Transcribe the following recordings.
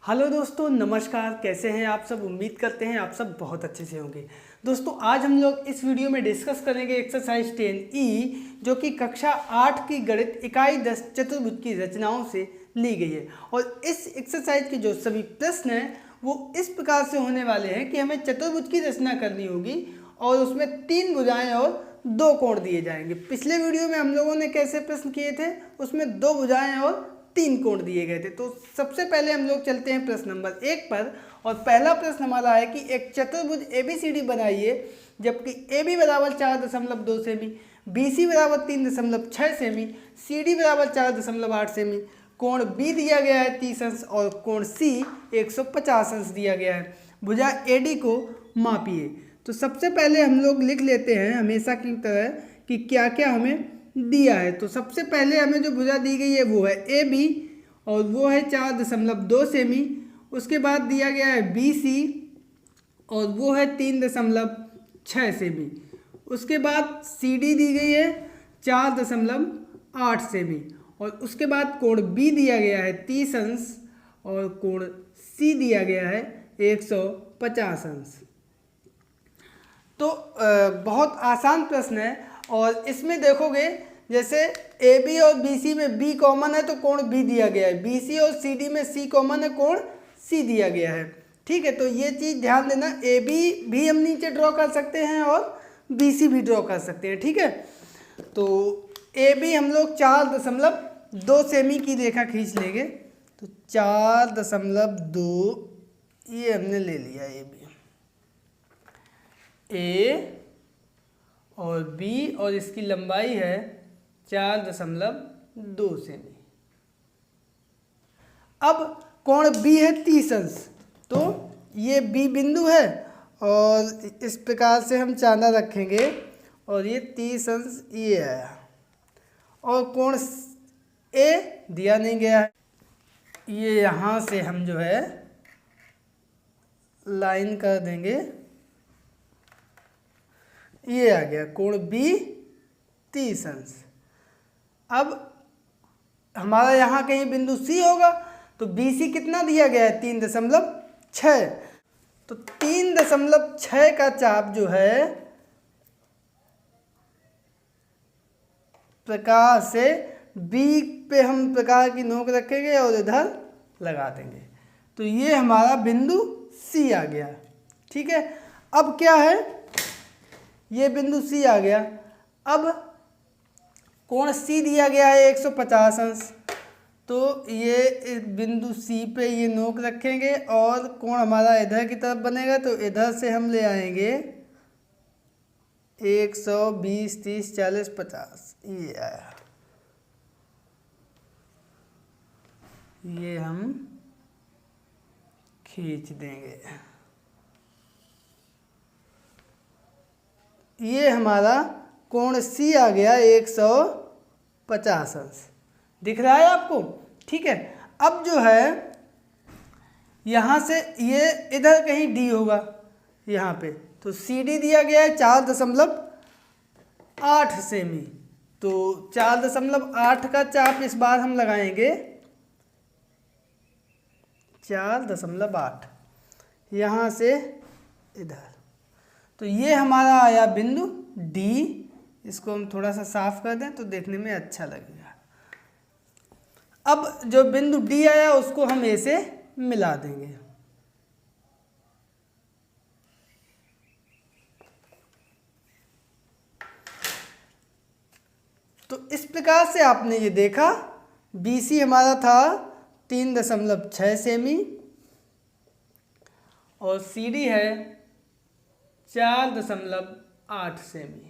Hello दोस्तों, नमस्कार। कैसे हैं आप सब? उम्मीद करते हैं आप सब बहुत अच्छे से होंगे। दोस्तों, आज हम लोग इस वीडियो में डिस्कस करेंगे एक्सरसाइज 10E, जो कि कक्षा 8 की गणित इकाई 10 चतुर्भुज की रचनाओं से ली गई है। और इस एक्सरसाइज के जो सभी प्रश्न हैं वो इस प्रकार से होने वाले हैं कि हमें चतुर्भुज की रचना करनी होगी और उसमें 3 भुजाएं और 2 कोण दिए जाएंगे। पिछले वीडियो में हम लोगों ने कैसे प्रश्न किए थे, उसमें 2 भुजाएं और 3 कोण दिए गए थे। तो सबसे पहले हम लोग चलते हैं प्रश्न नंबर 1 पर। और पहला प्रश्न हमारा है कि एक चतुर्भुज ABCD बनाइए, जबकि AB बराबर 4.2 सेमी, BC बराबर 3.6 सेमी, CD बराबर 4.8 सेमी, कोण B दिया गया है 30 अंश और कोण C 150 अंश दिया गया है। भुजा AD को मापिए। तो सबसे पहले हम लोग लिख लेते हैं हमेशा की तरह कि क्या क्या हमें दिया है। तो सबसे पहले हमें जो भुजा दी गई है वो है AB और वो है 4.2 सेमी। उसके बाद दिया गया है BC और वो है 3.6 सेमी। उसके बाद CD दी गई है 4.8 सेमी और उसके बाद कोण B दिया गया है 30 अंश और कोण C दिया गया है 150 अंश। तो बहुत आसान प्रश्न है। और इसमें देखोगे जैसे AB और BC में B कॉमन है तो कोण B दिया गया है, BC और CD में C कॉमन है, कोण C दिया गया है। ठीक है, तो ये चीज़ ध्यान देना। AB भी हम नीचे ड्रॉ कर सकते हैं और BC भी ड्रॉ कर सकते हैं। ठीक है, तो AB हम लोग 4.2 सेमी की रेखा खींच लेंगे। तो 4.2 ये हमने ले लिया AB, A और B और इसकी लंबाई है 4.2 सेमी। अब कोण B है 30 अंश, तो ये B बिंदु है और इस प्रकार से हम चांदा रखेंगे और ये 30 अंश ये आया। और कोण A दिया नहीं गया है, ये यहाँ से हम जो है लाइन कर देंगे, ये आ गया कोण B 30 अंश। अब हमारा यहाँ कहीं बिंदु C होगा तो BC कितना दिया गया है 3.6। तो 3.6 का चाप जो है प्रकार से B पे हम प्रकार की नोक रखेंगे और इधर लगा देंगे। तो ये हमारा बिंदु C आ गया। ठीक है, अब क्या है, ये बिंदु C आ गया। अब कोण C दिया गया है 150 अंश, तो ये इस बिंदु C पे ये नोक रखेंगे और कोण हमारा इधर की तरफ बनेगा। तो इधर से हम ले आएंगे 120, 30, 40, 50, ये आया। ये हम खींच देंगे। ये हमारा कोण C आ गया 150 अंश। दिख रहा है आपको? ठीक है, अब जो है यहाँ से ये इधर कहीं D होगा यहाँ पे। तो CD दिया गया है 4.8 सेमी। तो 4.8 का चाप इस बार हम लगाएंगे 4.8 यहाँ से इधर। तो ये हमारा आया बिंदु D। इसको हम थोड़ा सा साफ कर दें तो देखने में अच्छा लगेगा। अब जो बिंदु D आया उसको हम A से मिला देंगे। तो इस प्रकार से आपने ये देखा, BC हमारा था 3.6 सेमी और CD है 4.8 सेमी।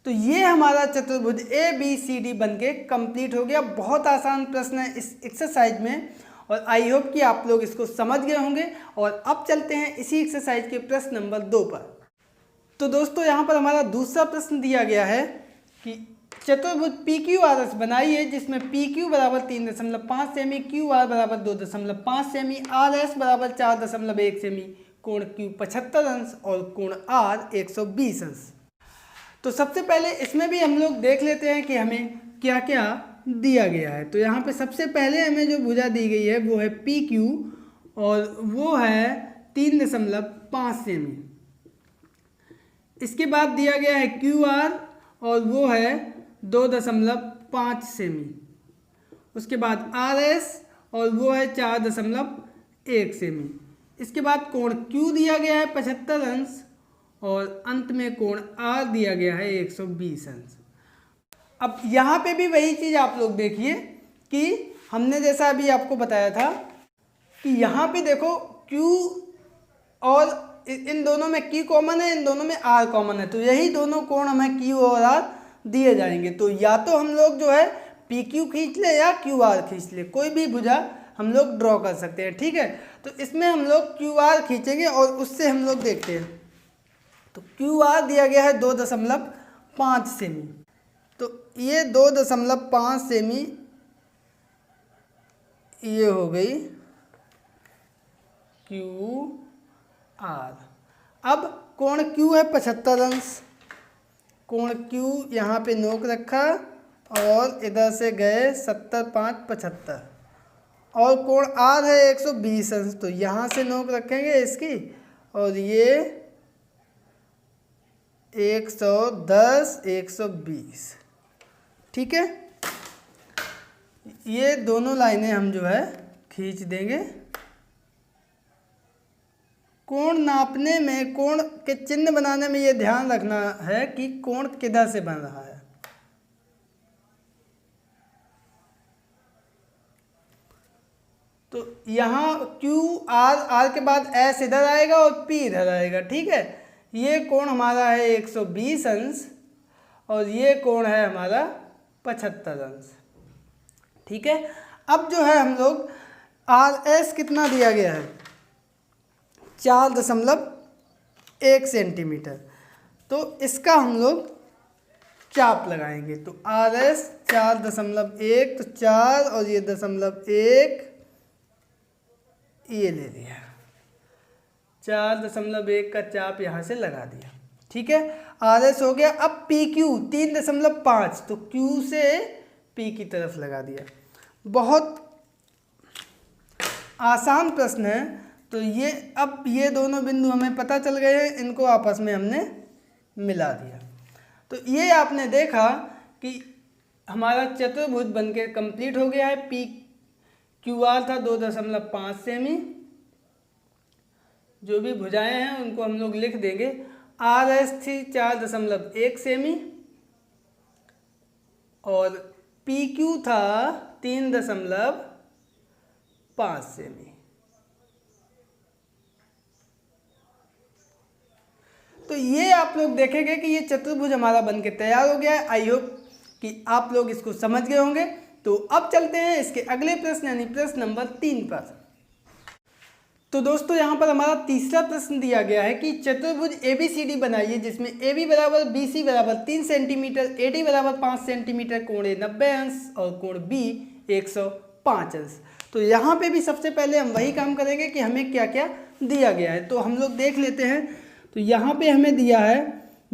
तो ये हमारा चतुर्भुज ABCD बनके कंप्लीट हो गया। बहुत आसान प्रश्न है इस एक्सरसाइज में और आई होप कि आप लोग इसको समझ गए होंगे। और अब चलते हैं इसी एक्सरसाइज के प्रश्न नंबर 2 पर। तो दोस्तों, यहाँ पर हमारा दूसरा प्रश्न दिया गया है कि चतुर्भुज PQRS बनाइए, जिसमें PQ बराबर 3.5 सेमी, QR बराबर 2.5 सेमी, RS बराबर 4.1 सेमी, कोण Q 75 अंश और कोण R 120 अंश। तो सबसे पहले इसमें भी हम लोग देख लेते हैं कि हमें क्या क्या दिया गया है। तो यहाँ पे सबसे पहले हमें जो भुजा दी गई है वो है पी क्यू और वो है 3.5 सेमी। इसके बाद दिया गया है क्यू आर और वो है 2.5 सेमी। उसके बाद आर एस और वो है 4.1 सेमी। इसके बाद कोण क्यू दिया गया है 75 अंश और अंत में कोण आर दिया गया है 120 अंश। अब यहाँ पे भी वही चीज़ आप लोग देखिए कि हमने जैसा अभी आपको बताया था कि यहाँ पे देखो Q और इन दोनों में Q कॉमन है, इन दोनों में R कॉमन है, तो यही दोनों कोण हमें Q और R दिए जाएंगे। तो या तो हम लोग जो है PQ खींच ले या QR खींच ले, कोई भी भुजा हम लोग ड्रॉ कर सकते हैं, ठीक है। तो इसमें हम लोग QR खींचेंगे और उससे हम लोग देखते हैं। तो QR दिया गया है 2.5 सेमी। तो ये 2.5 सेमी ये हो गई QR। अब कोण Q है 75 अंश, कोण Q यहाँ पे नोक रखा और इधर से गए 70 5 75 और कोण R है 120 अंश, तो यहाँ से नोक रखेंगे इसकी और ये 110 120, ठीक है। ये दोनों लाइनें हम जो है खींच देंगे। कोण नापने में, कोण के चिन्ह बनाने में ये ध्यान रखना है कि कोण किधर से बन रहा है। तो यहाँ Q R के बाद S इधर आएगा और P इधर आएगा, ठीक है। ये कोण हमारा है 120 अंश और ये कोण है हमारा 75 अंश, ठीक है। अब जो है हम लोग RS कितना दिया गया है 4.1 सेंटीमीटर, तो इसका हम लोग चाप लगाएंगे। तो RS 4.1, तो 4 और ये 0.1 ये ले लिया, 4.1 का चाप यहाँ से लगा दिया, ठीक है। RS हो गया। अब PQ 3.5, तो Q से P की तरफ लगा दिया। बहुत आसान प्रश्न है। तो ये अब ये दोनों बिंदु हमें पता चल गए हैं, इनको आपस में हमने मिला दिया। तो ये आपने देखा कि हमारा चतुर्भुज बनके कंप्लीट हो गया है। PQR था 2.5 सेमी, जो भी भुजाएं हैं उनको हम लोग लिख देंगे। RS थी 4.1 सेमी और PQ था 3.5 सेमी। तो ये आप लोग देखेंगे कि ये चतुर्भुज हमारा बनके तैयार हो गया है। आई होप कि आप लोग इसको समझ गए होंगे। तो अब चलते हैं इसके अगले प्रश्न यानी प्रश्न नंबर 3 पर। तो दोस्तों यहाँ पर हमारा तीसरा प्रश्न दिया गया है कि चतुर्भुज ABCD बनाइए जिसमें AB बराबर BC बराबर 3 सेंटीमीटर, AD बराबर 5 सेंटीमीटर, कोण A 90 अंश और कोण B 105 अंश। तो यहाँ पे भी सबसे पहले हम वही काम करेंगे कि हमें क्या क्या दिया गया है। तो हम लोग देख लेते हैं। तो यहाँ पे हमें दिया है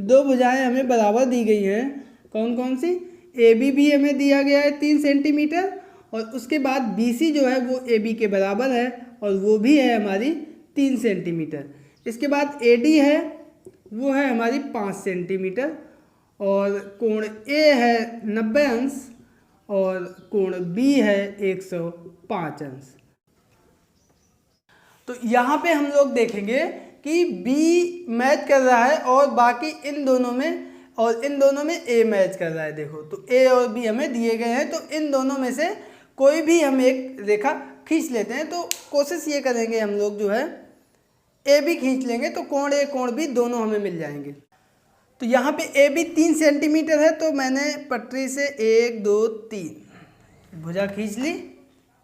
दो भुजाएं हमें बराबर दी गई हैं। कौन कौन सी? AB भी हमें दिया गया है 3 सेंटीमीटर और उसके बाद BC जो है वो AB के बराबर है और वो भी है हमारी 3 सेंटीमीटर। इसके बाद AD है वो है हमारी 5 सेंटीमीटर और कोण A है 90 अंश और कोण B है 105 अंश। तो यहाँ पे हम लोग देखेंगे कि B मैच कर रहा है और बाकी इन दोनों में A मैच कर रहा है। देखो तो A और B हमें दिए गए हैं, तो इन दोनों में से कोई भी हम एक रेखा खींच लेते हैं। तो कोशिश ये करेंगे हम लोग जो है AB खींच लेंगे तो कोण A कोण B दोनों हमें मिल जाएंगे। तो यहाँ पे AB 3 सेंटीमीटर है तो मैंने पटरी से 1 2 3 भुजा खींच ली।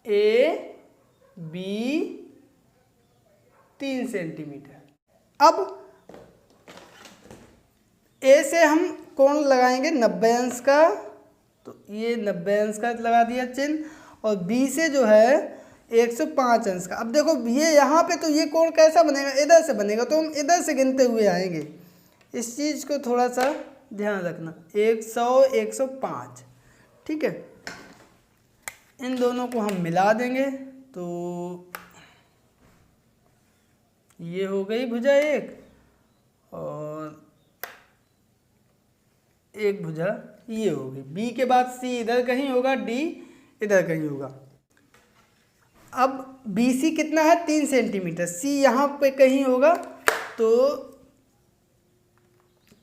AB 3 centimetre. अब A से हम कोण लगाएंगे 90 अंश का, तो ये 90 अंश का लगा दिया चिन्ह और B से जो है 105 अंश का। अब देखो ये यहाँ पे तो ये कोण कैसा बनेगा? इधर से बनेगा, तो हम इधर से गिनते हुए आएंगे। इस चीज़ को थोड़ा सा ध्यान रखना। 100 105, ठीक है। इन दोनों को हम मिला देंगे तो ये हो गई भुजा एक, और एक भुजा ये होगी। बी के बाद सी इधर कहीं होगा, डी इधर कहीं होगा। अब बी सी कितना है 3 सेंटीमीटर, सी यहाँ पे कहीं होगा, तो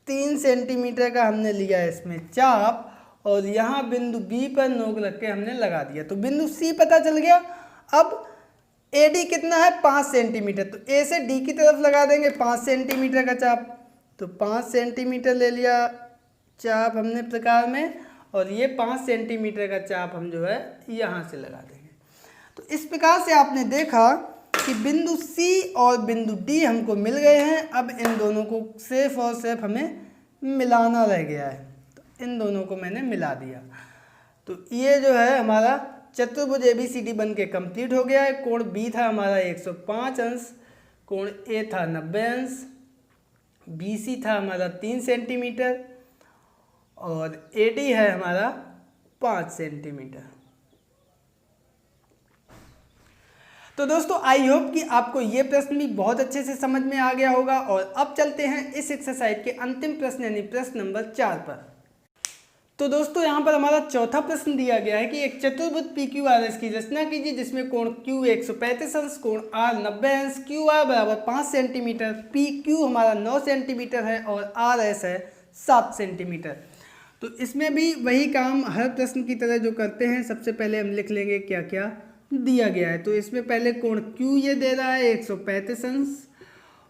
3 सेंटीमीटर का हमने लिया इसमें चाप, और यहाँ बिंदु बी पर नोक रख के हमने लगा दिया, तो बिंदु सी पता चल गया। अब ए डी कितना है 5 सेंटीमीटर, तो ए से डी की तरफ लगा देंगे 5 सेंटीमीटर का चाप, तो 5 सेंटीमीटर ले लिया चाप हमने प्रकार में, और ये 5 सेंटीमीटर का चाप हम जो है यहाँ से लगा देंगे। तो इस प्रकार से आपने देखा कि बिंदु सी और बिंदु डी हमको मिल गए हैं। अब इन दोनों को सिर्फ और सिर्फ हमें मिलाना रह गया है, तो इन दोनों को मैंने मिला दिया। तो ये जो है हमारा चतुर्भुज ABCD बन के कंप्लीट हो गया है। कोण बी था हमारा 105 अंश, कोण ए था 90 अंश, BC था हमारा 3 सेंटीमीटर, और AD है हमारा 5 सेंटीमीटर। तो दोस्तों आई होप कि आपको ये प्रश्न भी बहुत अच्छे से समझ में आ गया होगा। और अब चलते हैं इस एक्सरसाइज के अंतिम प्रश्न यानी प्रश्न नंबर 4 पर। तो दोस्तों यहाँ पर हमारा चौथा प्रश्न दिया गया है कि एक चतुर्भुज PQRS की रचना कीजिए जिसमें कोण Q 135 अंश, कोण R 90 अंश, QR बराबर 5 सेंटीमीटर, PQ हमारा 9 सेंटीमीटर है और RS है 7 सेंटीमीटर। तो इसमें भी वही काम हर प्रश्न की तरह जो करते हैं, सबसे पहले हम लिख लेंगे क्या क्या दिया गया है। तो इसमें पहले कोण Q ये दे रहा है 135 अंश,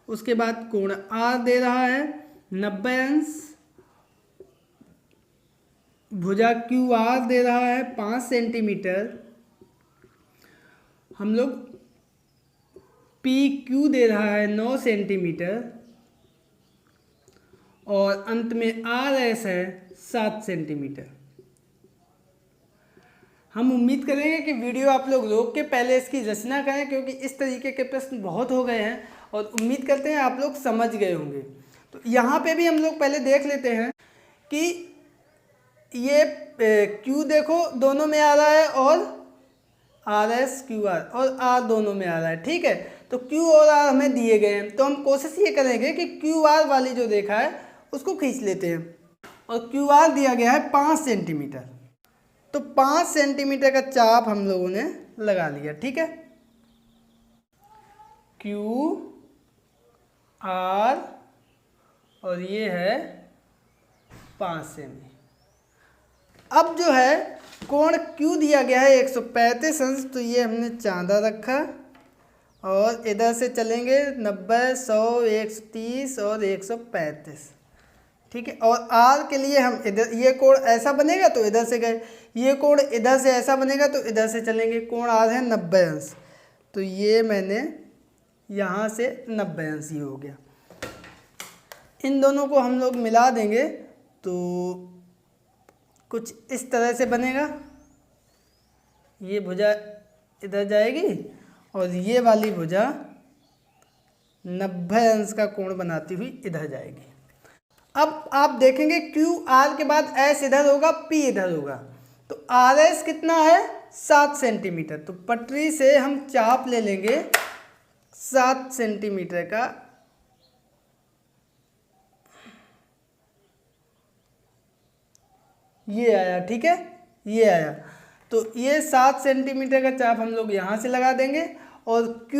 उसके बाद कोण R दे रहा है 90 अंश, भुजा QR दे रहा है 5 सेंटीमीटर, हम लोग PQ दे रहा है 9 सेंटीमीटर, और अंत में RS है 7 सेंटीमीटर। हम उम्मीद करेंगे कि वीडियो आप लोग रोक के पहले इसकी रचना करें, क्योंकि इस तरीके के प्रश्न बहुत हो गए हैं और उम्मीद करते हैं आप लोग समझ गए होंगे। तो यहाँ पे भी हम लोग पहले देख लेते हैं कि ये Q देखो दोनों में आ रहा है, और RS QR और R दोनों में आ रहा है, ठीक है। तो Q और R हमें दिए गए हैं, तो हम कोशिश ये करेंगे कि QR वाली जो रेखा है उसको खींच लेते हैं, और QR दिया गया है 5 सेंटीमीटर। तो 5 सेंटीमीटर का चाप हम लोगों ने लगा लिया, ठीक है। Q R और ये है 5 सेमी। अब जो है कोण Q दिया गया है 135 अंश, तो ये हमने चांदा रखा, और इधर से चलेंगे 90, 100, 130 और 135, ठीक है। और R के लिए हम इधर, ये कोण ऐसा बनेगा तो इधर से गए, ये कोण इधर से ऐसा बनेगा तो इधर से चलेंगे। कोण R है 90 अंश, तो ये मैंने यहाँ से 90 अंश ही हो गया। इन दोनों को हम लोग मिला देंगे तो कुछ इस तरह से बनेगा। ये भुजा इधर जाएगी और ये वाली भुजा 90 अंश का कोण बनाती हुई इधर जाएगी। अब आप देखेंगे Q R के बाद S इधर होगा, P इधर होगा, तो RS कितना है 7 सेंटीमीटर। तो पटरी से हम चाप ले लेंगे 7 सेंटीमीटर का, ये आया, ठीक है, ये आया। तो ये 7 सेंटीमीटर का चाप हम लोग यहाँ से लगा देंगे, और Q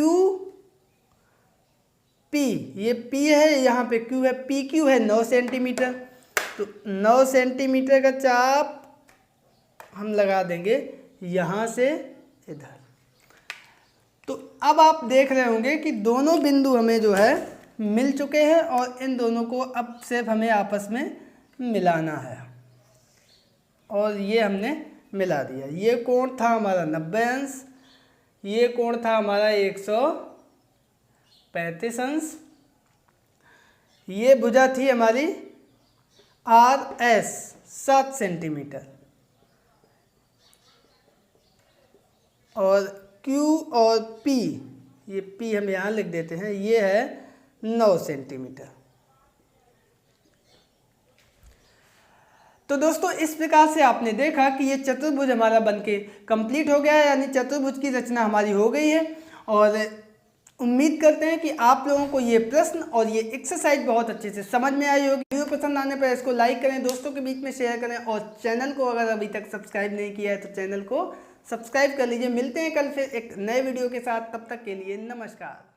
P, ये P है, यहाँ पे Q है, PQ है 9 सेंटीमीटर, तो 9 सेंटीमीटर का चाप हम लगा देंगे यहाँ से इधर। तो अब आप देख रहे होंगे कि दोनों बिंदु हमें जो है मिल चुके हैं, और इन दोनों को अब सिर्फ हमें आपस में मिलाना है, और ये हमने मिला दिया। ये कोण था हमारा 90 अंश, ये कोण था हमारा 135 अंश, ये भुजा थी हमारी RS 7 सेंटीमीटर, और Q और P, ये P हम यहाँ लिख देते हैं, ये है 9 सेंटीमीटर। तो दोस्तों इस प्रकार से आपने देखा कि ये चतुर्भुज हमारा बनके कंप्लीट हो गया है, यानी चतुर्भुज की रचना हमारी हो गई है। और उम्मीद करते हैं कि आप लोगों को ये प्रश्न और ये एक्सरसाइज बहुत अच्छे से समझ में आई होगी। वीडियो पसंद आने पर इसको लाइक करें, दोस्तों के बीच में शेयर करें और चैनल को अगर अभी तक सब्सक्राइब नहीं किया है तो चैनल को सब्सक्राइब कर लीजिए। मिलते हैं कल फिर एक नए वीडियो के साथ, तब तक के लिए नमस्कार।